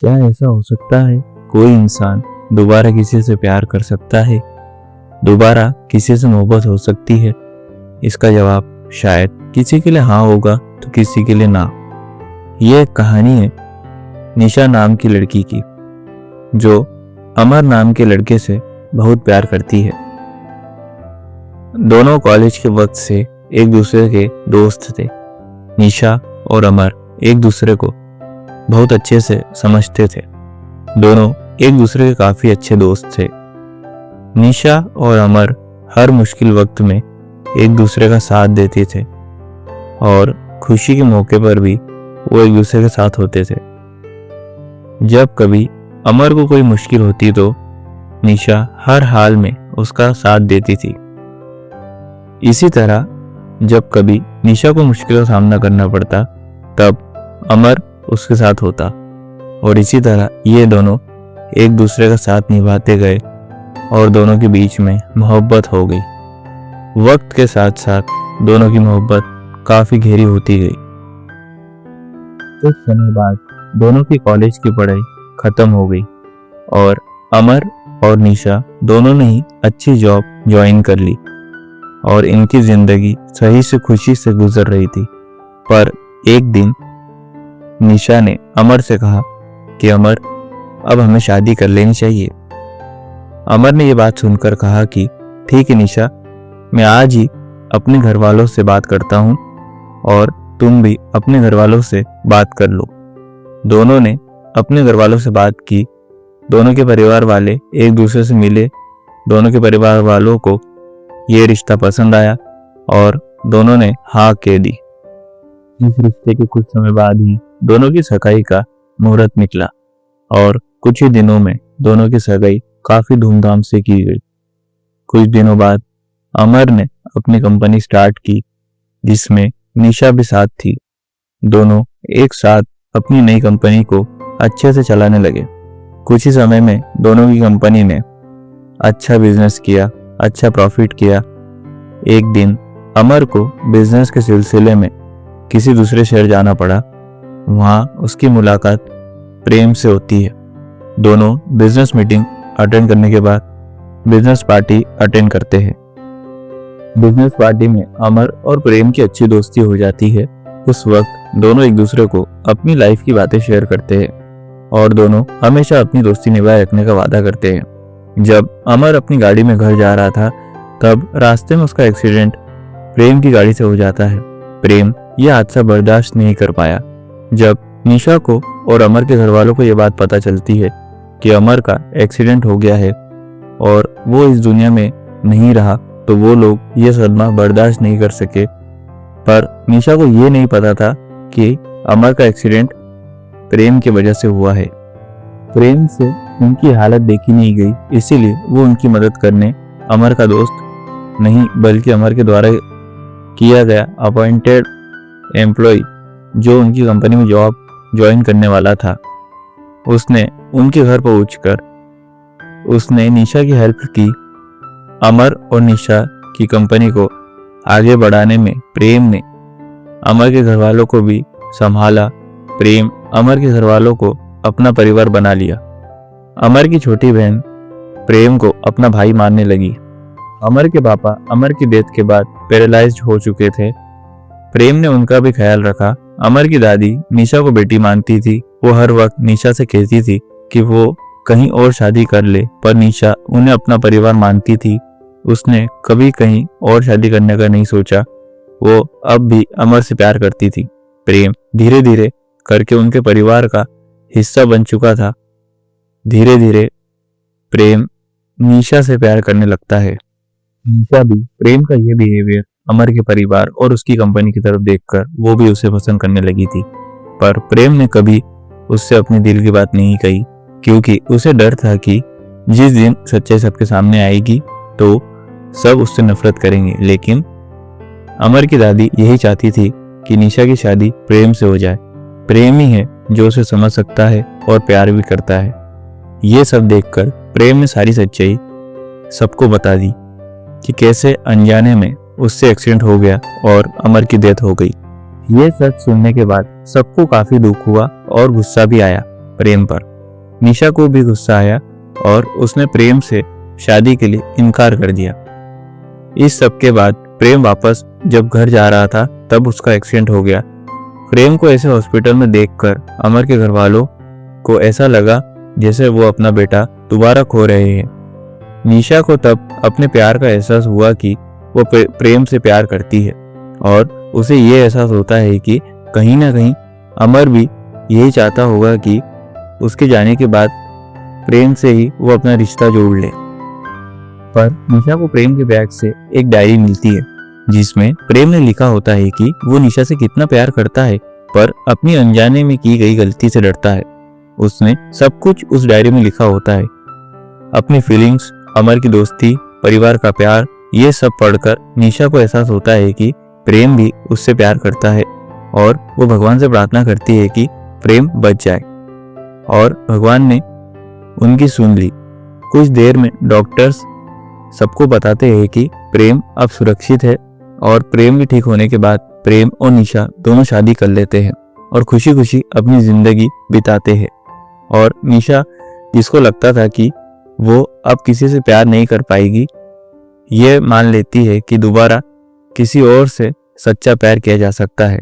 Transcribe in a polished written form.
क्या ऐसा हो सकता है कोई इंसान दोबारा किसी से प्यार कर सकता है? दोबारा किसी से मोहब्बत हो सकती है? इसका जवाब शायद किसी के लिए हाँ होगा तो किसी के लिए ना। ये एक कहानी है निशा नाम की लड़की की, जो अमर नाम के लड़के से बहुत प्यार करती है। दोनों कॉलेज के वक्त से एक दूसरे के दोस्त थे। निशा और अमर एक दूसरे को बहुत अच्छे से समझते थे। दोनों एक दूसरे के काफी अच्छे दोस्त थे। निशा और अमर हर मुश्किल वक्त में एक दूसरे का साथ देते थे और खुशी के मौके पर भी वो एक दूसरे के साथ होते थे। जब कभी अमर को कोई मुश्किल होती तो निशा हर हाल में उसका साथ देती थी। इसी तरह जब कभी निशा को मुश्किल का सामना करना पड़ता तब अमर उसके साथ होता और इसी तरह ये दोनों एक दूसरे का साथ निभाते गए और दोनों के बीच में मोहब्बत हो गई। वक्त के साथ साथ दोनों की मोहब्बत काफी गहरी होती गई। कुछ समय बाद दोनों की कॉलेज की पढ़ाई खत्म हो गई और अमर और निशा दोनों ने ही अच्छी जॉब ज्वाइन कर ली और इनकी जिंदगी सही से खुशी से गुजर रही थी। पर एक दिन निशा ने अमर से कहा कि अमर, अब हमें शादी कर लेनी चाहिए। अमर ने यह बात सुनकर कहा कि ठीक है निशा, मैं आज ही अपने घर वालों से बात करता हूँ और तुम भी अपने घर वालों से बात कर लो। दोनों ने अपने घर वालों से बात की। दोनों के परिवार वाले एक दूसरे से मिले। दोनों के परिवार वालों को ये रिश्ता पसंद आया और दोनों ने हाँ कह दी। इस रिश्ते के कुछ समय बाद ही दोनों की सगाई का मुहूर्त निकला और कुछ ही दिनों में दोनों की सगाई काफी धूमधाम से की गई। कुछ दिनों बाद अमर ने अपनी कंपनी स्टार्ट की जिसमें निशा भी साथ थी। दोनों एक साथ अपनी नई कंपनी को अच्छे से चलाने लगे। कुछ ही समय में दोनों की कंपनी ने अच्छा बिजनेस किया, अच्छा प्रॉफिट किया। एक दिन अमर को बिजनेस के सिलसिले में किसी दूसरे शहर जाना पड़ा। वहां उसकी मुलाकात प्रेम से होती है। दोनों बिजनेस मीटिंग अटेंड करने के बाद बिजनेस पार्टी अटेंड करते हैं। बिजनेस पार्टी में अमर और प्रेम की अच्छी दोस्ती हो जाती है। उस वक्त दोनों एक दूसरे को अपनी लाइफ की बातें शेयर करते हैं और दोनों हमेशा अपनी दोस्ती निभाए रखने का वादा करते हैं। जब अमर अपनी गाड़ी में घर जा रहा था तब रास्ते में उसका एक्सीडेंट प्रेम की गाड़ी से हो जाता है। प्रेम यह हादसा बर्दाश्त नहीं कर पाया। जब निशा को और अमर के घर वालों को यह बात पता चलती है कि अमर का एक्सीडेंट हो गया है और वो इस दुनिया में नहीं रहा तो वो लोग ये सदमा बर्दाश्त नहीं कर सके। पर निशा को ये नहीं पता था कि अमर का एक्सीडेंट प्रेम की वजह से हुआ है। प्रेम से उनकी हालत देखी नहीं गई, इसीलिए वो उनकी मदद करने अमर का दोस्त नहीं बल्कि अमर के द्वारा किया गया अपॉइंटेड एम्प्लॉय जो उनकी कंपनी में जॉब ज्वाइन करने वाला था, उसने उनके घर पहुंचकर उसने निशा की हेल्प की। अमर और निशा की कंपनी को आगे बढ़ाने में प्रेम ने अमर के घर वालों को भी संभाला। प्रेम अमर के घर वालों को अपना परिवार बना लिया। अमर की छोटी बहन प्रेम को अपना भाई मानने लगी। अमर के पापा अमर की डेथ के बाद पैरालाइज्ड हो चुके थे। प्रेम ने उनका भी ख्याल रखा। अमर की दादी निशा को बेटी मानती थी। वो हर वक्त निशा से कहती थी कि वो कहीं और शादी कर ले, पर निशा उन्हें अपना परिवार मानती थी। उसने कभी कहीं और शादी करने का नहीं सोचा। वो अब भी अमर से प्यार करती थी। प्रेम धीरे धीरे करके उनके परिवार का हिस्सा बन चुका था। धीरे धीरे प्रेम निशा से प्यार करने लगता है। निशा भी प्रेम का यह बिहेवियर अमर के परिवार और उसकी कंपनी की तरफ देखकर वो भी उसे पसंद करने लगी थी। पर प्रेम ने कभी उससे अपने दिल की बात नहीं कही क्योंकि उसे डर था कि जिस दिन सच्चाई सबके सामने आएगी तो सब उससे नफरत करेंगे। लेकिन अमर की दादी यही चाहती थी कि निशा की शादी प्रेम से हो जाए। प्रेम ही है जो उसे समझ सकता है और प्यार भी करता है। ये सब देखकर प्रेम ने सारी सच्चाई सबको बता दी कि कैसे अनजाने में उससे एक्सीडेंट हो गया और अमर की डेथ हो गई। ये सच सुनने के बाद सबको काफी दुख हुआ और गुस्सा भी आया प्रेम पर। निशा को भी गुस्सा आया और उसने प्रेम से शादी के लिए इनकार कर दिया। इस सब के बाद प्रेम वापस जब घर जा रहा था तब उसका एक्सीडेंट हो गया। प्रेम को ऐसे हॉस्पिटल में देखकर अमर के घर वालों को ऐसा लगा जैसे वो अपना बेटा दोबारा खो रहे हैं। निशा को तब अपने प्यार का एहसास हुआ कि वो प्रेम से प्यार करती है और उसे ये एहसास होता है कि कहीं ना कहीं अमर भी यही चाहता होगा कि उसके जाने के बाद प्रेम से ही वो अपना रिश्ता जोड़ ले। पर निशा को प्रेम के बैग से एक डायरी मिलती है जिसमें प्रेम ने लिखा होता है कि वो निशा से कितना प्यार करता है पर अपनी अनजाने में की गई गलती से डरता है। उसने सब कुछ उस डायरी में लिखा होता है, अपनी फीलिंग्स, अमर की दोस्ती, परिवार का प्यार। ये सब पढ़कर निशा को एहसास होता है कि प्रेम भी उससे प्यार करता है और वो भगवान से प्रार्थना करती है कि प्रेम बच जाए और भगवान ने उनकी सुन ली। कुछ देर में डॉक्टर्स सबको बताते हैं कि प्रेम अब सुरक्षित है और प्रेम के ठीक होने के बाद प्रेम और निशा दोनों शादी कर लेते हैं और खुशी खुशी अपनी जिंदगी बिताते हैं। और निशा, जिसको लगता था कि वो अब किसी से प्यार नहीं कर पाएगी, ये मान लेती है कि दोबारा किसी और से सच्चा प्यार किया जा सकता है।